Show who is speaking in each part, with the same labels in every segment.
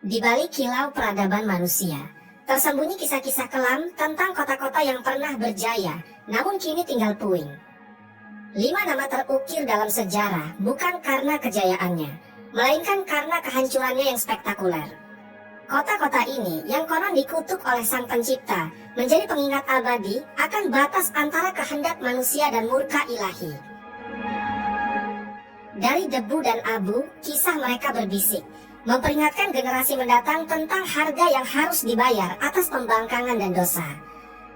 Speaker 1: Di balik kilau peradaban manusia, tersembunyi kisah-kisah kelam tentang kota-kota yang pernah berjaya, namun kini tinggal puing. 5 nama terukir dalam sejarah bukan karena kejayaannya, melainkan karena kehancurannya yang spektakuler. Kota-kota ini yang konon dikutuk oleh Sang Pencipta menjadi pengingat abadi akan batas antara kehendak manusia dan murka ilahi. Dari debu dan abu, kisah mereka berbisik, memperingatkan generasi mendatang tentang harga yang harus dibayar atas pembangkangan dan dosa.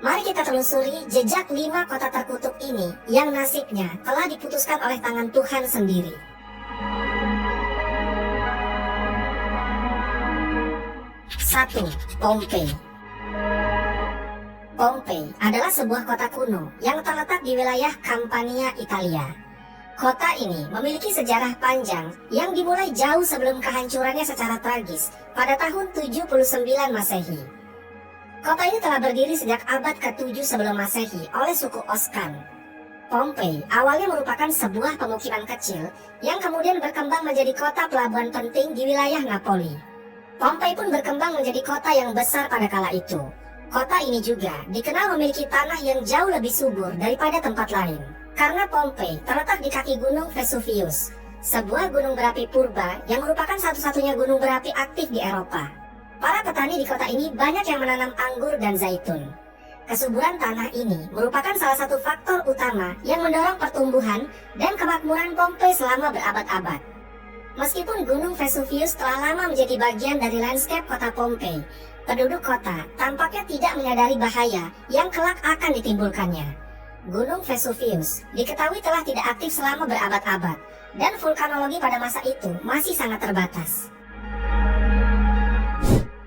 Speaker 1: Mari kita telusuri jejak 5 kota terkutuk ini yang nasibnya telah diputuskan oleh tangan Tuhan sendiri. 1. Pompei. Pompei adalah sebuah kota kuno yang terletak di wilayah Campania, Italia. Kota ini memiliki sejarah panjang yang dimulai jauh sebelum kehancurannya secara tragis pada tahun 79 Masehi. Kota ini telah berdiri sejak abad ke-7 sebelum Masehi oleh suku Oscan. Pompei awalnya merupakan sebuah pemukiman kecil yang kemudian berkembang menjadi kota pelabuhan penting di wilayah Napoli. Pompei pun berkembang menjadi kota yang besar pada kala itu. Kota ini juga dikenal memiliki tanah yang jauh lebih subur daripada tempat lain. Karena Pompei terletak di kaki gunung Vesuvius, sebuah gunung berapi purba yang merupakan satu-satunya gunung berapi aktif di Eropa. Para petani di kota ini banyak yang menanam anggur dan zaitun. Kesuburan tanah ini merupakan salah satu faktor utama yang mendorong pertumbuhan dan kemakmuran Pompei selama berabad-abad. Meskipun gunung Vesuvius telah lama menjadi bagian dari landscape kota Pompei, penduduk kota tampaknya tidak menyadari bahaya yang kelak akan ditimbulkannya. Gunung Vesuvius diketahui telah tidak aktif selama berabad-abad, dan vulkanologi pada masa itu masih sangat terbatas.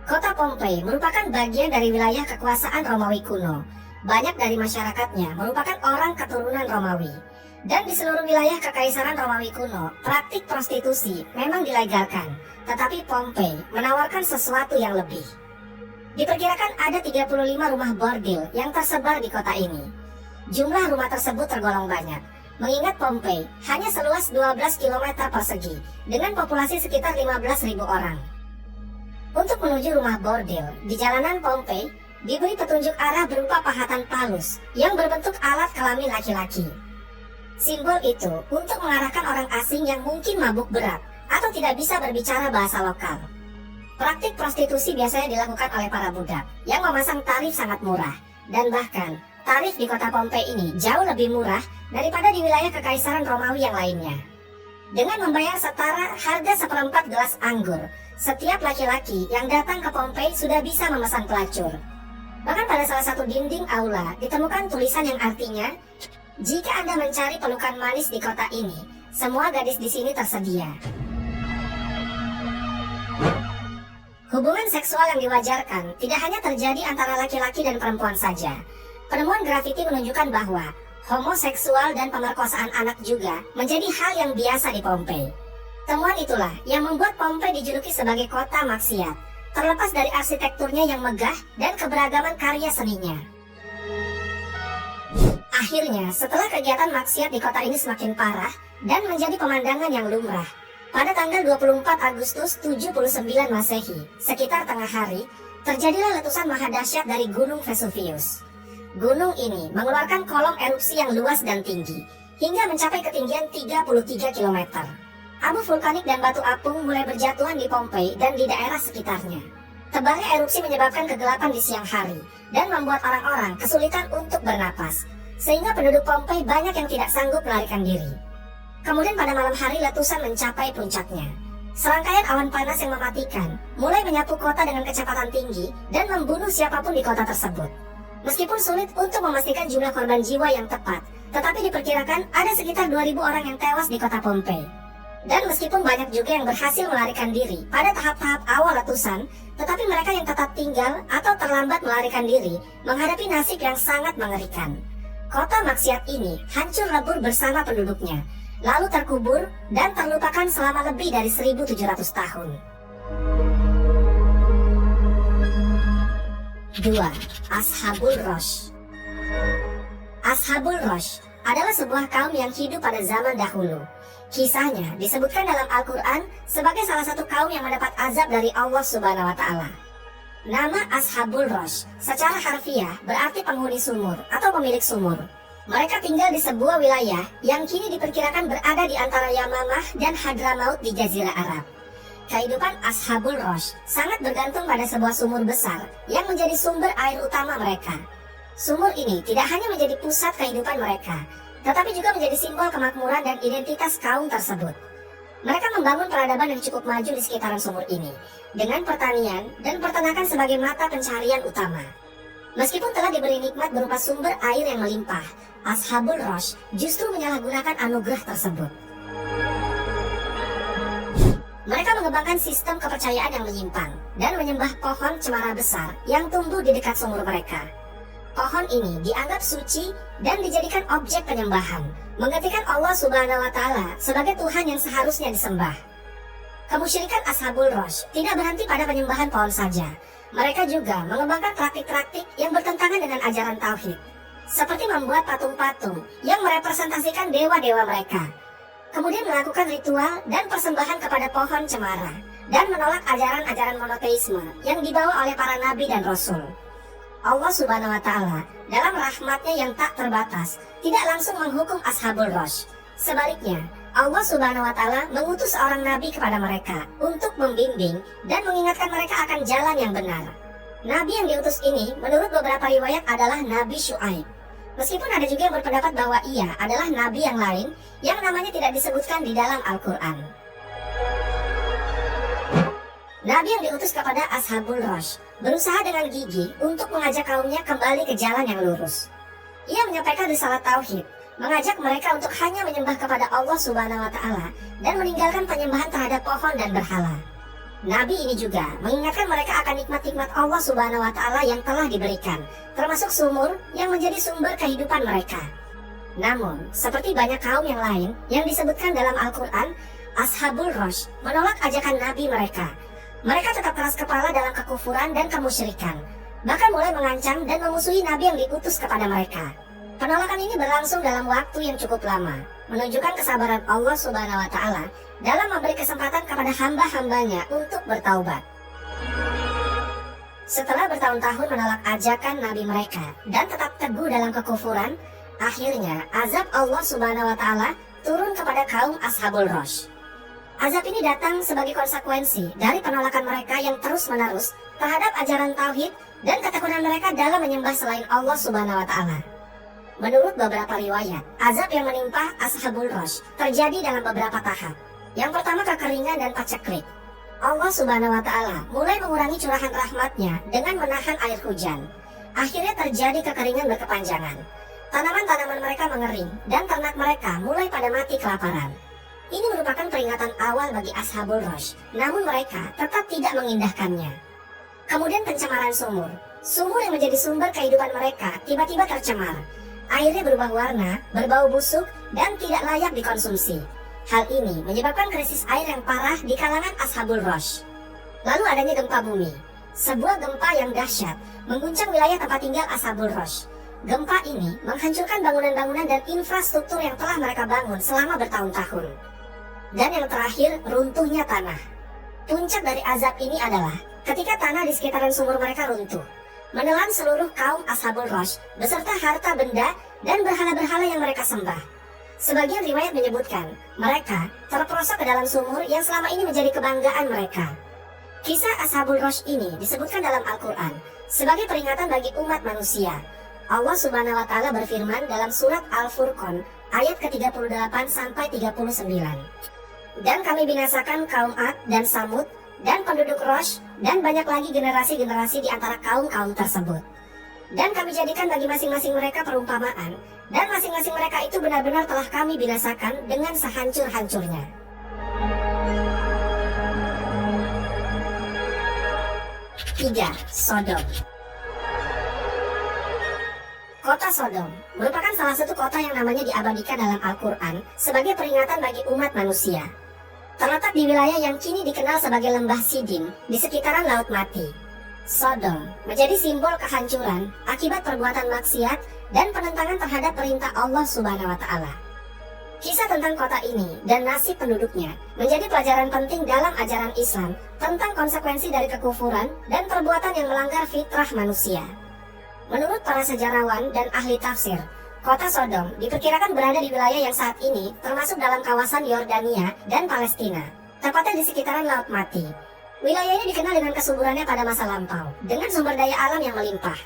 Speaker 1: Kota Pompei merupakan bagian dari wilayah kekuasaan Romawi kuno. Banyak dari masyarakatnya merupakan orang keturunan Romawi. Dan di seluruh wilayah kekaisaran Romawi kuno, praktik prostitusi memang dilegalkan, tetapi Pompei menawarkan sesuatu yang lebih. Diperkirakan ada 35 rumah bordil yang tersebar di kota ini. Jumlah rumah tersebut tergolong banyak, mengingat Pompei hanya seluas 12 km persegi dengan populasi sekitar 15.000 orang. Untuk menuju rumah bordil di jalanan Pompei, diberi petunjuk arah berupa pahatan palus yang berbentuk alat kelamin laki-laki. Simbol itu untuk mengarahkan orang asing yang mungkin mabuk berat atau tidak bisa berbicara bahasa lokal. Praktik prostitusi biasanya dilakukan oleh para budak yang memasang tarif sangat murah, dan bahkan tarif di kota Pompei ini jauh lebih murah daripada di wilayah kekaisaran Romawi yang lainnya. Dengan membayar setara harga seperempat gelas anggur, setiap laki-laki yang datang ke Pompei sudah bisa memesan pelacur. Bahkan pada salah satu dinding aula ditemukan tulisan yang artinya, "Jika Anda mencari pelukan manis di kota ini, semua gadis di sini tersedia." Hubungan seksual yang diwajarkan tidak hanya terjadi antara laki-laki dan perempuan saja. Penemuan grafiti menunjukkan bahwa homoseksual dan pemerkosaan anak juga menjadi hal yang biasa di Pompei. Temuan itulah yang membuat Pompei dijuluki sebagai kota maksiat, terlepas dari arsitekturnya yang megah dan keberagaman karya seninya. Akhirnya, setelah kegiatan maksiat di kota ini semakin parah dan menjadi pemandangan yang lumrah, pada tanggal 24 Agustus 79 Masehi, sekitar tengah hari, terjadilah letusan mahadahsyat dari Gunung Vesuvius. Gunung ini mengeluarkan kolom erupsi yang luas dan tinggi, hingga mencapai ketinggian 33 km. Abu vulkanik dan batu apung mulai berjatuhan di Pompei dan di daerah sekitarnya. Tebalnya erupsi menyebabkan kegelapan di siang hari, dan membuat orang-orang kesulitan untuk bernapas, sehingga penduduk Pompei banyak yang tidak sanggup melarikan diri. Kemudian pada malam hari letusan mencapai puncaknya. Serangkaian awan panas yang mematikan mulai menyapu kota dengan kecepatan tinggi dan membunuh siapapun di kota tersebut. Meskipun sulit untuk memastikan jumlah korban jiwa yang tepat, tetapi diperkirakan ada sekitar 2.000 orang yang tewas di kota Pompei. Dan meskipun banyak juga yang berhasil melarikan diri pada tahap-tahap awal letusan, tetapi mereka yang tetap tinggal atau terlambat melarikan diri menghadapi nasib yang sangat mengerikan. Kota maksiat ini hancur lebur bersama penduduknya, lalu terkubur dan terlupakan selama lebih dari 1.700 tahun. 2. Ashabul Rosh. Ashabul Rosh adalah sebuah kaum yang hidup pada zaman dahulu. Kisahnya disebutkan dalam Al-Quran sebagai salah satu kaum yang mendapat azab dari Allah Subhanahu wa Ta'ala. Nama Ashabul Rosh secara harfiah berarti penghuni sumur atau pemilik sumur. Mereka tinggal di sebuah wilayah yang kini diperkirakan berada di antara Yamamah dan Hadramaut di Jazirah Arab. Kehidupan Ashabul Rosh sangat bergantung pada sebuah sumur besar yang menjadi sumber air utama mereka. Sumur ini tidak hanya menjadi pusat kehidupan mereka, tetapi juga menjadi simbol kemakmuran dan identitas kaum tersebut. Mereka membangun peradaban yang cukup maju di sekitaran sumur ini, dengan pertanian dan peternakan sebagai mata pencaharian utama. Meskipun telah diberi nikmat berupa sumber air yang melimpah, Ashabul Rosh justru menyalahgunakan anugerah tersebut. Mereka mengembangkan sistem kepercayaan yang menyimpang dan menyembah pohon cemara besar yang tumbuh di dekat sumur mereka. Pohon ini dianggap suci dan dijadikan objek penyembahan, menggantikan Allah Subhanahu wa Ta'ala sebagai Tuhan yang seharusnya disembah. Kemusyrikan Ashabul Rosh tidak berhenti pada penyembahan pohon saja. Mereka juga mengembangkan praktik-praktik yang bertentangan dengan ajaran tauhid, seperti membuat patung-patung yang merepresentasikan dewa-dewa mereka. Kemudian melakukan ritual dan persembahan kepada pohon cemara, dan menolak ajaran-ajaran monoteisme yang dibawa oleh para nabi dan rasul. Allah Subhanahu wa Ta'ala dalam rahmatnya yang tak terbatas tidak langsung menghukum Ashabul Rosh. Sebaliknya, Allah Subhanahu wa Ta'ala mengutus seorang nabi kepada mereka untuk membimbing dan mengingatkan mereka akan jalan yang benar. Nabi yang diutus ini menurut beberapa riwayat adalah Nabi Syuaib. Meskipun ada juga yang berpendapat bahwa ia adalah nabi yang lain yang namanya tidak disebutkan di dalam Al-Quran. Nabi yang diutus kepada Ashabul Rosh berusaha dengan gigih untuk mengajak kaumnya kembali ke jalan yang lurus. Ia menyampaikan risalah tauhid, mengajak mereka untuk hanya menyembah kepada Allah Subhanahu wa Ta'ala dan meninggalkan penyembahan terhadap pohon dan berhala. Nabi ini juga mengingatkan mereka akan nikmat-nikmat Allah Subhanahu wa Ta'ala yang telah diberikan, termasuk sumur yang menjadi sumber kehidupan mereka. Namun, seperti banyak kaum yang lain yang disebutkan dalam Al-Quran, Ashabul Rosh menolak ajakan Nabi mereka. Mereka tetap keras kepala dalam kekufuran dan kemusyrikan, bahkan mulai mengancam dan memusuhi Nabi yang diutus kepada mereka. Penolakan ini berlangsung dalam waktu yang cukup lama, menunjukkan kesabaran Allah Subhanahu wa Ta'ala dalam memberi kesempatan kepada hamba-hambanya untuk bertaubat. Setelah bertahun-tahun menolak ajakan Nabi mereka dan tetap teguh dalam kekufuran, akhirnya azab Allah Subhanahu wa Ta'ala turun kepada kaum Ashabul Rosh. Azab ini datang sebagai konsekuensi dari penolakan mereka yang terus-menerus terhadap ajaran tauhid dan ketekunan mereka dalam menyembah selain Allah Subhanahu wa Ta'ala. Menurut beberapa riwayat, azab yang menimpa Ashabul Rosh terjadi dalam beberapa tahap. Yang pertama, kekeringan dan paceklik. Allah Subhanahu wa Ta'ala mulai mengurangi curahan rahmatnya dengan menahan air hujan. Akhirnya terjadi kekeringan berkepanjangan. Tanaman-tanaman mereka mengering dan ternak mereka mulai pada mati kelaparan. Ini merupakan peringatan awal bagi Ashabul Rosh, namun mereka tetap tidak mengindahkannya. Kemudian pencemaran sumur. Sumur yang menjadi sumber kehidupan mereka tiba-tiba tercemar. Airnya berubah warna, berbau busuk, dan tidak layak dikonsumsi. Hal ini menyebabkan krisis air yang parah di kalangan Ashabul Rosh. Lalu adanya gempa bumi. Sebuah gempa yang dahsyat mengguncang wilayah tempat tinggal Ashabul Rosh. Gempa ini menghancurkan bangunan-bangunan dan infrastruktur yang telah mereka bangun selama bertahun-tahun. Dan yang terakhir, runtuhnya tanah. Puncak dari azab ini adalah ketika tanah di sekitaran sumur mereka runtuh, menelan seluruh kaum Ashabul Rosh beserta harta benda dan berhala-berhala yang mereka sembah. Sebagian riwayat menyebutkan mereka terperosok ke dalam sumur yang selama ini menjadi kebanggaan mereka. Kisah Ashabul Rosh ini disebutkan dalam Al-Quran sebagai peringatan bagi umat manusia. Allah Subhanahu wa Ta'ala berfirman dalam surat Al-Furqan ayat ke-38 sampai 39. Dan kami binasakan kaum Ad dan Samud dan penduduk Rosh dan banyak lagi generasi-generasi di antara kaum-kaum tersebut. Dan kami jadikan bagi masing-masing mereka perumpamaan, dan masing-masing mereka itu benar-benar telah kami binasakan dengan sehancur-hancurnya. Tiga, Sodom. Kota Sodom merupakan salah satu kota yang namanya diabadikan dalam Al-Quran sebagai peringatan bagi umat manusia. Terletak di wilayah yang kini dikenal sebagai Lembah Sidim di sekitaran Laut Mati. Sodom menjadi simbol kehancuran akibat perbuatan maksiat dan penentangan terhadap perintah Allah Subhanahu wa Ta'ala. Kisah tentang kota ini dan nasib penduduknya menjadi pelajaran penting dalam ajaran Islam tentang konsekuensi dari kekufuran dan perbuatan yang melanggar fitrah manusia. Menurut para sejarawan dan ahli tafsir, kota Sodom diperkirakan berada di wilayah yang saat ini termasuk dalam kawasan Yordania dan Palestina, tepatnya di sekitaran Laut Mati. Wilayah ini dikenal dengan kesuburannya pada masa lampau, dengan sumber daya alam yang melimpah.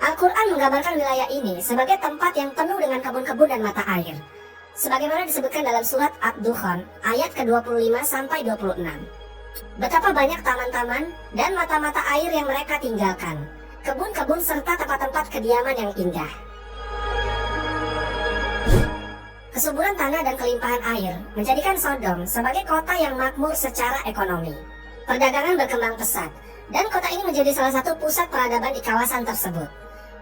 Speaker 1: Al-Quran menggambarkan wilayah ini sebagai tempat yang penuh dengan kebun-kebun dan mata air, sebagaimana disebutkan dalam surat Ad-Dukhan ayat ke-25-26. Betapa banyak taman-taman dan mata-mata air yang mereka tinggalkan, kebun-kebun serta tempat-tempat kediaman yang indah. Kesuburan tanah dan kelimpahan air menjadikan Sodom sebagai kota yang makmur secara ekonomi. Perdagangan berkembang pesat, dan kota ini menjadi salah satu pusat peradaban di kawasan tersebut.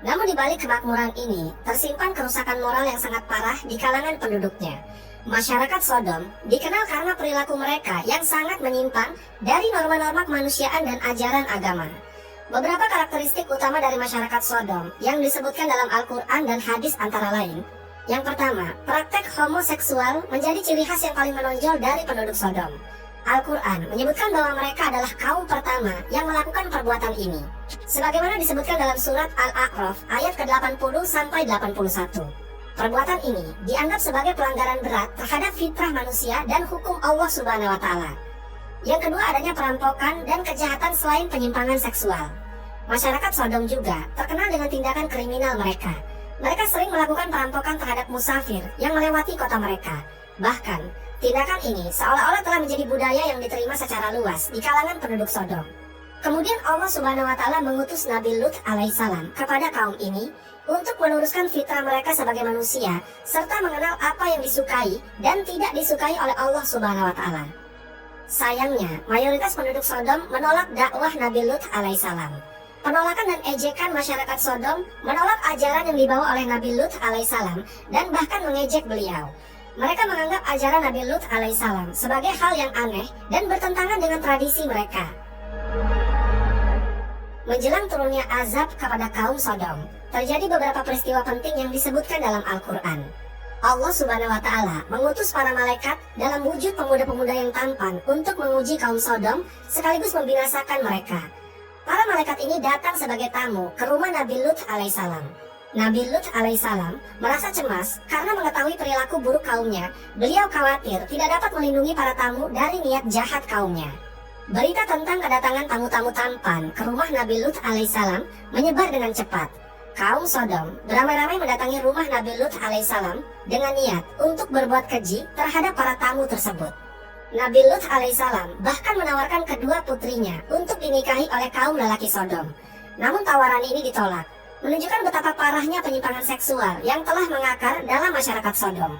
Speaker 1: Namun di balik kemakmuran ini, tersimpan kerusakan moral yang sangat parah di kalangan penduduknya. Masyarakat Sodom dikenal karena perilaku mereka yang sangat menyimpang dari norma-norma kemanusiaan dan ajaran agama. Beberapa karakteristik utama dari masyarakat Sodom yang disebutkan dalam Al-Quran dan hadis antara lain. Yang pertama, praktek homoseksual menjadi ciri khas yang paling menonjol dari penduduk Sodom. Al-Quran menyebutkan bahwa mereka adalah kaum pertama yang melakukan perbuatan ini, sebagaimana disebutkan dalam surat Al-A'raf ayat ke-80-81. Perbuatan ini dianggap sebagai pelanggaran berat terhadap fitrah manusia dan hukum Allah Subhanahu wa Ta'ala. Yang kedua, adanya perampokan dan kejahatan selain penyimpangan seksual. Masyarakat Sodom juga terkenal dengan tindakan kriminal mereka. Mereka sering melakukan perampokan terhadap musafir yang melewati kota mereka. Bahkan, tindakan ini seolah-olah telah menjadi budaya yang diterima secara luas di kalangan penduduk Sodom. Kemudian Allah Subhanahu wa Ta'ala mengutus Nabi Lut alaihissalam kepada kaum ini untuk meluruskan fitrah mereka sebagai manusia, serta mengenal apa yang disukai dan tidak disukai oleh Allah Subhanahu wa Ta'ala. Sayangnya, mayoritas penduduk Sodom menolak dakwah Nabi Lut alaihissalam. Penolakan dan ejekan masyarakat Sodom menolak ajaran yang dibawa oleh Nabi Lut alaihissalam dan bahkan mengejek beliau. Mereka menganggap ajaran Nabi Lut alaihissalam sebagai hal yang aneh dan bertentangan dengan tradisi mereka. Menjelang turunnya azab kepada kaum Sodom, terjadi beberapa peristiwa penting yang disebutkan dalam Al-Quran. Allah Subhanahu wa Ta'ala mengutus para malaikat dalam wujud pemuda-pemuda yang tampan untuk menguji kaum Sodom sekaligus membinasakan mereka. Para malaikat ini datang sebagai tamu ke rumah Nabi Lut alaihissalam. Nabi Lut alaihissalam merasa cemas karena mengetahui perilaku buruk kaumnya. Beliau khawatir tidak dapat melindungi para tamu dari niat jahat kaumnya. Berita tentang kedatangan tamu-tamu tampan ke rumah Nabi Lut alaihissalam menyebar dengan cepat. Kaum Sodom beramai-ramai mendatangi rumah Nabi Lut alaihissalam dengan niat untuk berbuat keji terhadap para tamu tersebut. Nabi Lut alaihissalam bahkan menawarkan kedua putrinya untuk dinikahi oleh kaum lelaki Sodom. Namun tawaran ini ditolak, menunjukkan betapa parahnya penyimpangan seksual yang telah mengakar dalam masyarakat Sodom.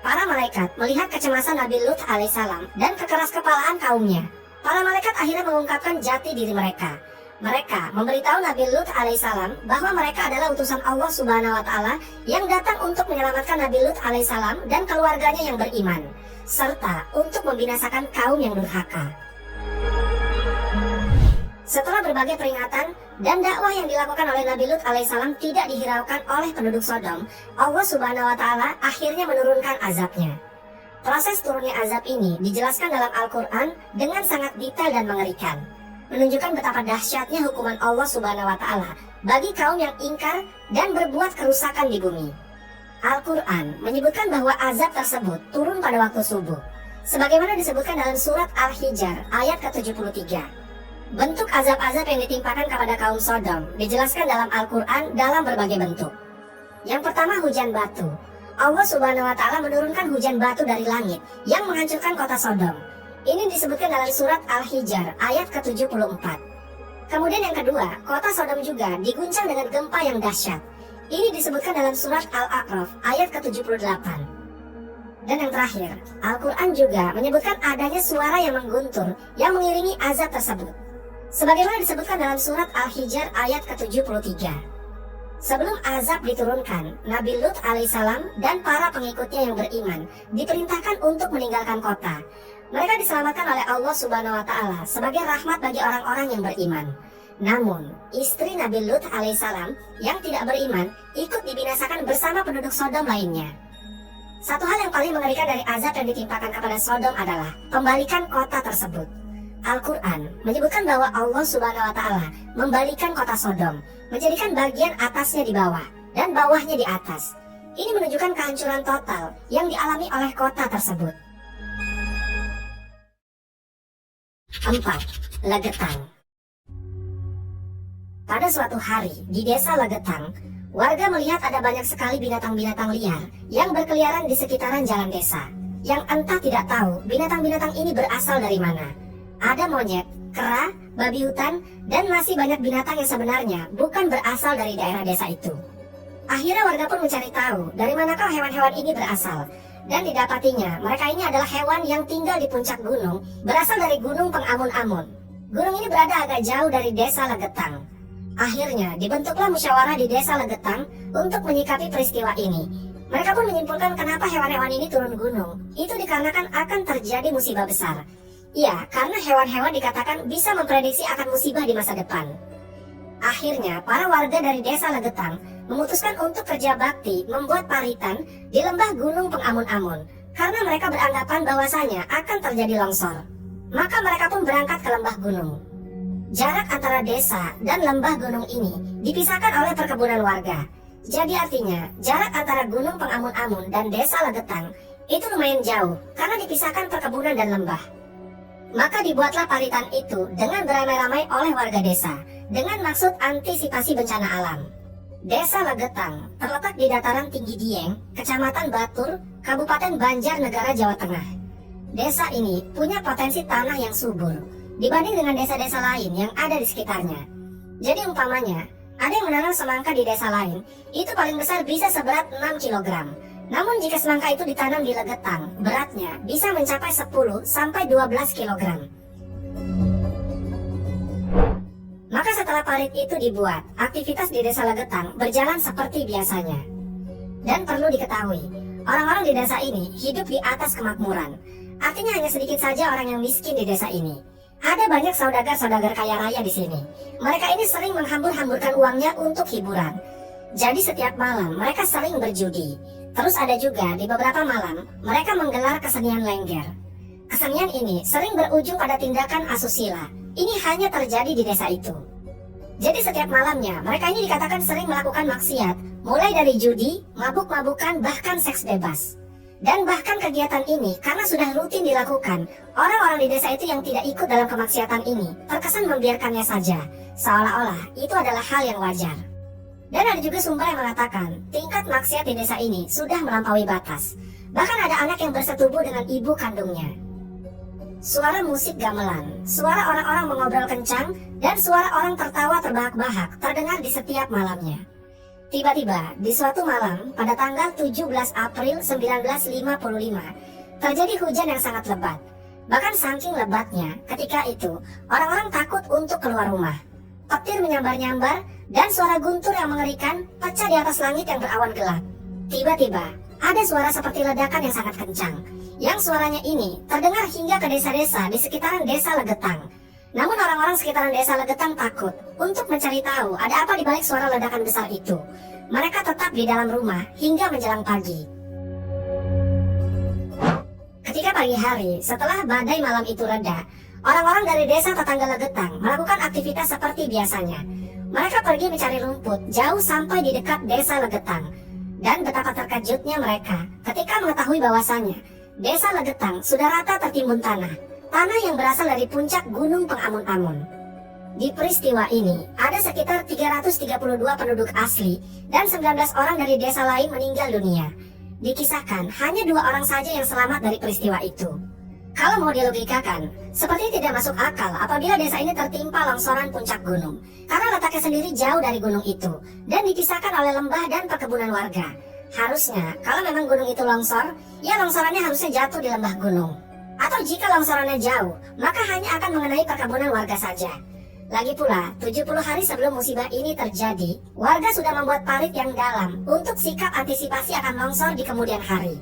Speaker 1: Para malaikat melihat kecemasan Nabi Lut alaihissalam dan kekeras-kepalaan kaumnya. Para malaikat akhirnya mengungkapkan jati diri mereka. Mereka memberitahu Nabi Lut alaihissalam bahwa mereka adalah utusan Allah Subhanahu wa Ta'ala yang datang untuk menyelamatkan Nabi Lut alaihissalam dan keluarganya yang beriman, serta untuk membinasakan kaum yang durhaka. Setelah berbagai peringatan dan dakwah yang dilakukan oleh Nabi Lut alaihissalam tidak dihiraukan oleh penduduk Sodom, Allah Subhanahu wa Ta'ala akhirnya menurunkan azabnya. Proses turunnya azab ini dijelaskan dalam Al-Quran dengan sangat detail dan mengerikan, menunjukkan betapa dahsyatnya hukuman Allah Subhanahu wa Ta'ala bagi kaum yang ingkar dan berbuat kerusakan di bumi. Al-Quran menyebutkan bahwa azab tersebut turun pada waktu subuh, sebagaimana disebutkan dalam surat Al-Hijr ayat ke-73. Bentuk azab-azab yang ditimpakan kepada kaum Sodom dijelaskan dalam Al-Quran dalam berbagai bentuk. Yang pertama, hujan batu. Allah Subhanahu wa Ta'ala menurunkan hujan batu dari langit yang menghancurkan kota Sodom. Ini disebutkan dalam surat Al-Hijr ayat ke-74. Kemudian yang kedua, kota Sodom juga diguncang dengan gempa yang dahsyat. Ini disebutkan dalam surat Al-A'raf ayat ke-78. Dan yang terakhir, Al-Quran juga menyebutkan adanya suara yang mengguntur yang mengiringi azab tersebut, sebagaimana disebutkan dalam surat Al-Hijr ayat ke-73. Sebelum azab diturunkan, Nabi Lut alaihissalam dan para pengikutnya yang beriman diperintahkan untuk meninggalkan kota. Mereka diselamatkan oleh Allah Subhanahu wa Ta'ala sebagai rahmat bagi orang-orang yang beriman. Namun, istri Nabi Lut alaihissalam yang tidak beriman ikut dibinasakan bersama penduduk Sodom lainnya. Satu hal yang paling mengerikan dari azab yang ditimpakan kepada Sodom adalah pembalikan kota tersebut. Al-Quran menyebutkan bahwa Allah Subhanahu wa Ta'ala membalikan kota Sodom, menjadikan bagian atasnya di bawah dan bawahnya di atas. Ini menunjukkan kehancuran total yang dialami oleh kota tersebut. 4. Legetang. Pada suatu hari di desa Legetang, warga melihat ada banyak sekali binatang-binatang liar yang berkeliaran di sekitaran jalan desa. Yang entah tidak tahu binatang-binatang ini berasal dari mana. Ada monyet, kera, babi hutan, dan masih banyak binatang yang sebenarnya bukan berasal dari daerah desa itu. Akhirnya warga pun mencari tahu dari manakah hewan-hewan ini berasal. Dan didapatinya mereka ini adalah hewan yang tinggal di puncak gunung, berasal dari gunung Pengamun-Amun. Gunung ini berada agak jauh dari desa Legetang. Akhirnya dibentuklah musyawarah di desa Legetang untuk menyikapi peristiwa ini. Mereka pun menyimpulkan kenapa hewan-hewan ini turun gunung. Itu dikarenakan akan terjadi musibah besar. Ya, karena hewan-hewan dikatakan bisa memprediksi akan musibah di masa depan. Akhirnya, para warga dari desa Legetang memutuskan untuk kerja bakti membuat paritan di lembah gunung Pengamun-Amun karena mereka beranggapan bahwasanya akan terjadi longsor. Maka mereka pun berangkat ke lembah gunung. Jarak antara desa dan lembah gunung ini dipisahkan oleh perkebunan warga. Jadi artinya, jarak antara gunung Pengamun-Amun dan desa Legetang itu lumayan jauh karena dipisahkan perkebunan dan lembah. Maka dibuatlah paritan itu dengan beramai-ramai oleh warga desa dengan maksud antisipasi bencana alam. Desa Legetang terletak di dataran tinggi Dieng, Kecamatan Batur, Kabupaten Banjarnegara, Jawa Tengah. Desa ini punya potensi tanah yang subur dibanding dengan desa-desa lain yang ada di sekitarnya. Jadi umpamanya, ada yang menanam semangka di desa lain, itu paling besar bisa seberat 6 kg. Namun jika semangka itu ditanam di Legetang, beratnya bisa mencapai 10-12 kg. Maka setelah parit itu dibuat, aktivitas di desa Legetang berjalan seperti biasanya. Dan perlu diketahui, orang-orang di desa ini hidup di atas kemakmuran. Artinya hanya sedikit saja orang yang miskin di desa ini. Ada banyak saudagar-saudagar kaya raya di sini. Mereka ini sering menghambur-hamburkan uangnya untuk hiburan. Jadi setiap malam mereka sering berjudi. Terus ada juga di beberapa malam mereka menggelar kesenian lengger. Kesenian ini sering berujung pada tindakan asusila. Ini hanya terjadi di desa itu. Jadi setiap malamnya mereka ini dikatakan sering melakukan maksiat, mulai dari judi, mabuk-mabukan, bahkan seks bebas. Dan bahkan kegiatan ini karena sudah rutin dilakukan, orang-orang di desa itu yang tidak ikut dalam kemaksiatan ini terkesan membiarkannya saja, seolah-olah itu adalah hal yang wajar. Dan ada juga sumber yang mengatakan tingkat maksiat di desa ini sudah melampaui batas. Bahkan ada anak yang bersetubuh dengan ibu kandungnya. Suara musik gamelan, suara orang-orang mengobrol kencang, dan suara orang tertawa terbahak-bahak terdengar di setiap malamnya. Tiba-tiba, di suatu malam pada tanggal 17 April 1955, terjadi hujan yang sangat lebat. Bahkan saking lebatnya, ketika itu, orang-orang takut untuk keluar rumah. Petir menyambar-nyambar, dan suara guntur yang mengerikan pecah di atas langit yang berawan gelap. Tiba-tiba, ada suara seperti ledakan yang sangat kencang. Yang suaranya ini terdengar hingga ke desa-desa di sekitaran desa Legetang. Namun orang-orang sekitaran desa Legetang takut untuk mencari tahu ada apa di balik suara ledakan besar itu. Mereka tetap di dalam rumah hingga menjelang pagi. Ketika pagi hari, setelah badai malam itu reda, orang-orang dari desa tetangga Legetang melakukan aktivitas seperti biasanya. Mereka pergi mencari rumput jauh sampai di dekat desa Legetang. Dan betapa terkejutnya mereka ketika mengetahui bahwasannya desa Legetang sudah rata tertimbun tanah yang berasal dari puncak gunung Pengamun-Amun. Di peristiwa ini, ada sekitar 332 penduduk asli dan 19 orang dari desa lain meninggal dunia. Dikisahkan, hanya 2 orang saja yang selamat dari peristiwa itu. Kalau mau dilogikakan, seperti tidak masuk akal apabila desa ini tertimpa longsoran puncak gunung, karena letaknya sendiri jauh dari gunung itu, dan dipisahkan oleh lembah dan perkebunan warga. Harusnya, kalau memang gunung itu longsor, ya longsorannya harusnya jatuh di lembah gunung. Atau jika longsorannya jauh, maka hanya akan mengenai perkebunan warga saja. Lagi pula, 70 hari sebelum musibah ini terjadi, warga sudah membuat parit yang dalam untuk sikap antisipasi akan longsor di kemudian hari.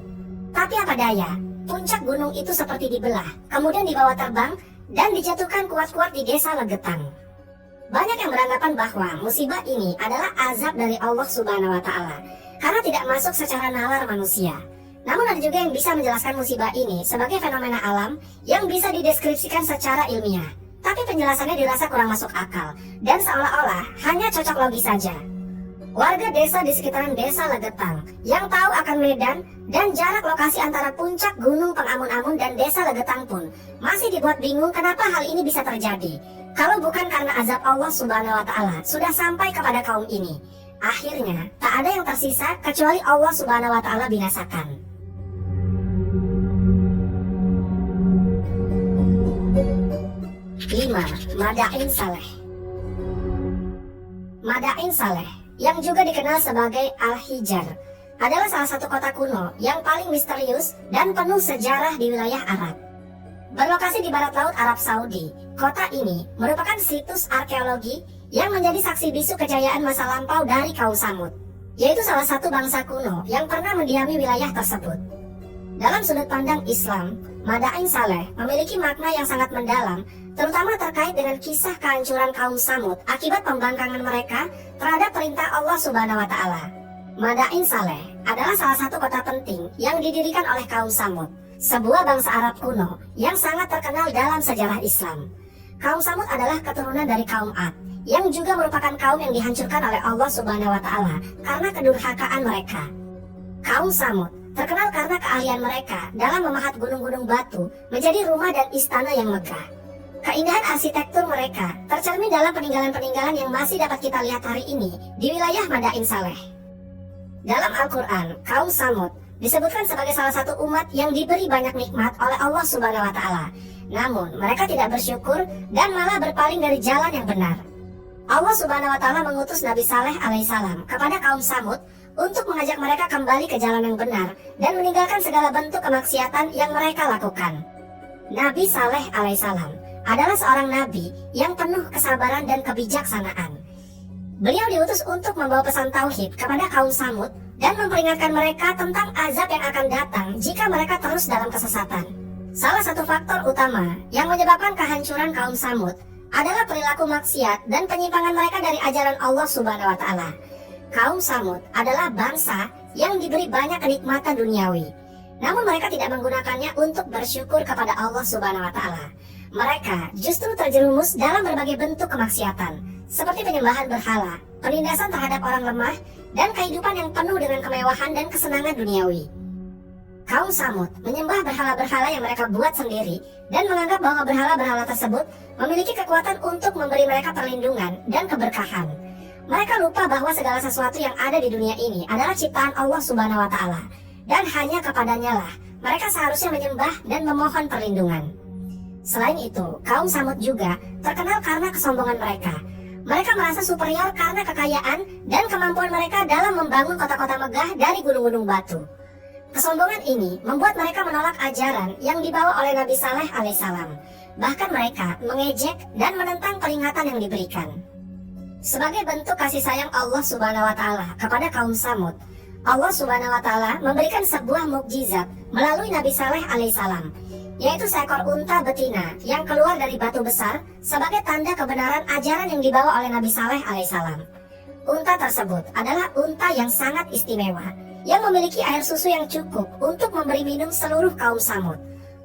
Speaker 1: Tapi apa daya, puncak gunung itu seperti dibelah, kemudian dibawa terbang dan dijatuhkan kuat-kuat di desa Legetang. Banyak yang beranggapan bahwa musibah ini adalah azab dari Allah Subhanahu wa Ta'ala karena tidak masuk secara nalar manusia. Namun ada juga yang bisa menjelaskan musibah ini sebagai fenomena alam yang bisa dideskripsikan secara ilmiah. Tapi penjelasannya dirasa kurang masuk akal dan seolah-olah hanya cocok logis saja. Warga desa di sekitaran desa Legetang yang tahu akan medan dan jarak lokasi antara puncak gunung Pengamun-Amun dan desa Legetang pun masih dibuat bingung kenapa hal ini bisa terjadi. Kalau bukan karena azab Allah Subhanahu wa Ta'ala sudah sampai kepada kaum ini. Akhirnya tak ada yang tersisa kecuali Allah Subhanahu wa Ta'ala binasakan. 5. Madain Saleh. Madain Saleh, yang juga dikenal sebagai Al-Hijar, adalah salah satu kota kuno yang paling misterius dan penuh sejarah di wilayah Arab. Berlokasi di barat laut Arab Saudi, kota ini merupakan situs arkeologi yang menjadi saksi bisu kejayaan masa lampau dari kaum Samud, yaitu salah satu bangsa kuno yang pernah mendiami wilayah tersebut. Dalam sudut pandang Islam, Madain Saleh memiliki makna yang sangat mendalam, terutama terkait dengan kisah kehancuran kaum Samud akibat pembangkangan mereka terhadap perintah Allah Subhanahu wa Ta'ala. Madain Saleh adalah salah satu kota penting yang didirikan oleh kaum Samud, sebuah bangsa Arab kuno yang sangat terkenal dalam sejarah Islam. Kaum Samud adalah keturunan dari kaum Ad, yang juga merupakan kaum yang dihancurkan oleh Allah Subhanahu wa Ta'ala karena kedurhakaan mereka. Kaum Samud terkenal karena keahlian mereka dalam memahat gunung-gunung batu menjadi rumah dan istana yang megah. Keindahan arsitektur mereka tercermin dalam peninggalan-peninggalan yang masih dapat kita lihat hari ini di wilayah Madain Saleh. Dalam Al-Quran, kaum Samud disebutkan sebagai salah satu umat yang diberi banyak nikmat oleh Allah Subhanahu wa Ta'ala. Namun, mereka tidak bersyukur dan malah berpaling dari jalan yang benar. Allah Subhanahu wa Ta'ala mengutus Nabi Saleh alaihissalam kepada kaum Samud untuk mengajak mereka kembali ke jalan yang benar dan meninggalkan segala bentuk kemaksiatan yang mereka lakukan. Nabi Saleh alaihissalam adalah seorang nabi yang penuh kesabaran dan kebijaksanaan. Beliau diutus untuk membawa pesan tauhid kepada kaum Samud dan memperingatkan mereka tentang azab yang akan datang jika mereka terus dalam kesesatan. Salah satu faktor utama yang menyebabkan kehancuran kaum Samud adalah perilaku maksiat dan penyimpangan mereka dari ajaran Allah Subhanahu wa Ta'ala. Kaum Samud adalah bangsa yang diberi banyak kenikmatan duniawi, namun mereka tidak menggunakannya untuk bersyukur kepada Allah Subhanahu wa Ta'ala. Mereka justru terjerumus dalam berbagai bentuk kemaksiatan, seperti penyembahan berhala, penindasan terhadap orang lemah, dan kehidupan yang penuh dengan kemewahan dan kesenangan duniawi. Kaum Samud menyembah berhala-berhala yang mereka buat sendiri dan menganggap bahwa berhala-berhala tersebut memiliki kekuatan untuk memberi mereka perlindungan dan keberkahan. Mereka lupa bahwa segala sesuatu yang ada di dunia ini adalah ciptaan Allah Subhanahu wa Ta'ala, dan hanya kepadanya lah mereka seharusnya menyembah dan memohon perlindungan. Selain itu, kaum Samud juga terkenal karena kesombongan mereka. Mereka merasa superior karena kekayaan dan kemampuan mereka dalam membangun kota-kota megah dari gunung-gunung batu. Kesombongan ini membuat mereka menolak ajaran yang dibawa oleh Nabi Saleh alaihissalam. Bahkan mereka mengejek dan menentang peringatan yang diberikan. Sebagai bentuk kasih sayang Allah Subhanahu wa Ta'ala kepada kaum Samud, Allah Subhanahu wa Ta'ala memberikan sebuah mukjizat melalui Nabi Saleh alaihissalam, yaitu seekor unta betina yang keluar dari batu besar sebagai tanda kebenaran ajaran yang dibawa oleh Nabi Saleh alaihissalam. Unta tersebut adalah unta yang sangat istimewa, yang memiliki air susu yang cukup untuk memberi minum seluruh kaum Samud.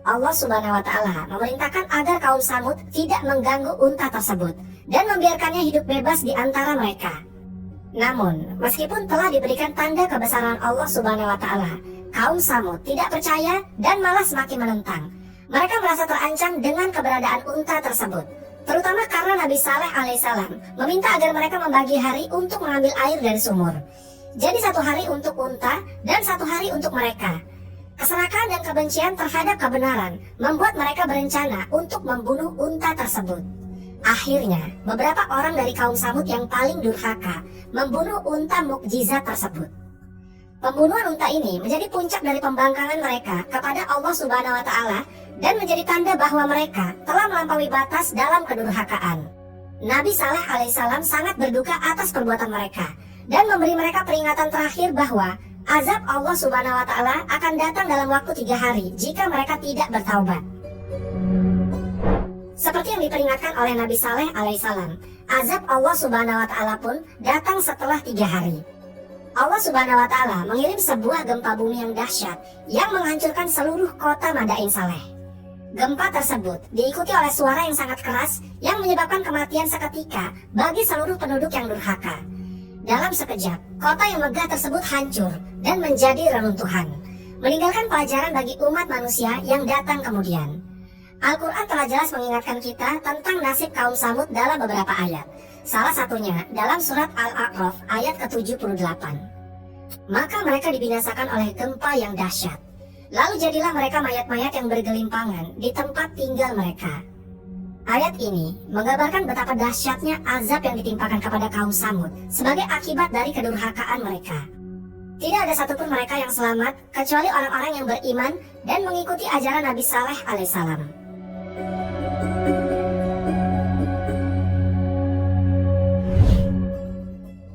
Speaker 1: Allah Subhanahu wa Ta'ala memerintahkan agar kaum Samud tidak mengganggu unta tersebut dan membiarkannya hidup bebas di antara mereka. Namun, meskipun telah diberikan tanda kebesaran Allah Subhanahu wa Ta'ala, kaum Samud tidak percaya dan malah semakin menentang. Mereka merasa terancam dengan keberadaan unta tersebut, terutama karena Nabi Saleh alaihissalam meminta agar mereka membagi hari untuk mengambil air dari sumur. Jadi satu hari untuk unta dan satu hari untuk mereka. Keserakahan dan kebencian terhadap kebenaran membuat mereka berencana untuk membunuh unta tersebut. Akhirnya, beberapa orang dari kaum Samud yang paling durhaka membunuh unta mukjizat tersebut. Pembunuhan unta ini menjadi puncak dari pembangkangan mereka kepada Allah Subhanahu wa Ta'ala dan menjadi tanda bahwa mereka telah melampaui batas dalam kedurhakaan. Nabi Saleh alaihissalam sangat berduka atas perbuatan mereka dan memberi mereka peringatan terakhir bahwa azab Allah Subhanahu wa Ta'ala akan datang dalam waktu 3 hari jika mereka tidak bertaubat. Seperti yang diperingatkan oleh Nabi Saleh alaihissalam, Azab Allah Subhanahu wa Ta'ala pun datang setelah 3 hari. Allah Subhanahu wa Ta'ala mengirim sebuah gempa bumi yang dahsyat yang menghancurkan seluruh kota Madain Saleh. Gempa tersebut diikuti oleh suara yang sangat keras yang menyebabkan kematian seketika bagi seluruh penduduk yang durhaka. Dalam sekejap, kota yang megah tersebut hancur dan menjadi reruntuhan, meninggalkan pelajaran bagi umat manusia yang datang kemudian. Al-Quran telah jelas mengingatkan kita tentang nasib kaum Samud dalam beberapa ayat. Salah satunya dalam surat Al-A'raf ayat ke-78. Maka mereka dibinasakan oleh gempa yang dahsyat. Lalu jadilah mereka mayat-mayat yang bergelimpangan di tempat tinggal mereka. Ayat ini menggambarkan betapa dahsyatnya azab yang ditimpakan kepada kaum Samud sebagai akibat dari kedurhakaan mereka. Tidak ada satupun mereka yang selamat kecuali orang-orang yang beriman dan mengikuti ajaran Nabi Saleh alaihissalam.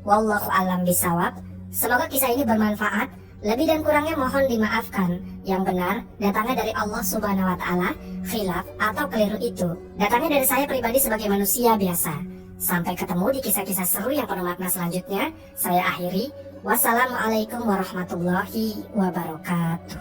Speaker 1: Wallahu a'lam bishawab. Semoga kisah ini bermanfaat. Lebih dan kurangnya mohon dimaafkan. Yang benar datangnya dari Allah Subhanahu wa Ta'ala. Khilaf atau keliru itu datangnya dari saya pribadi sebagai manusia biasa. Sampai ketemu di kisah-kisah seru yang penuh makna selanjutnya. Saya akhiri. Wassalamualaikum warahmatullahi wabarakatuh.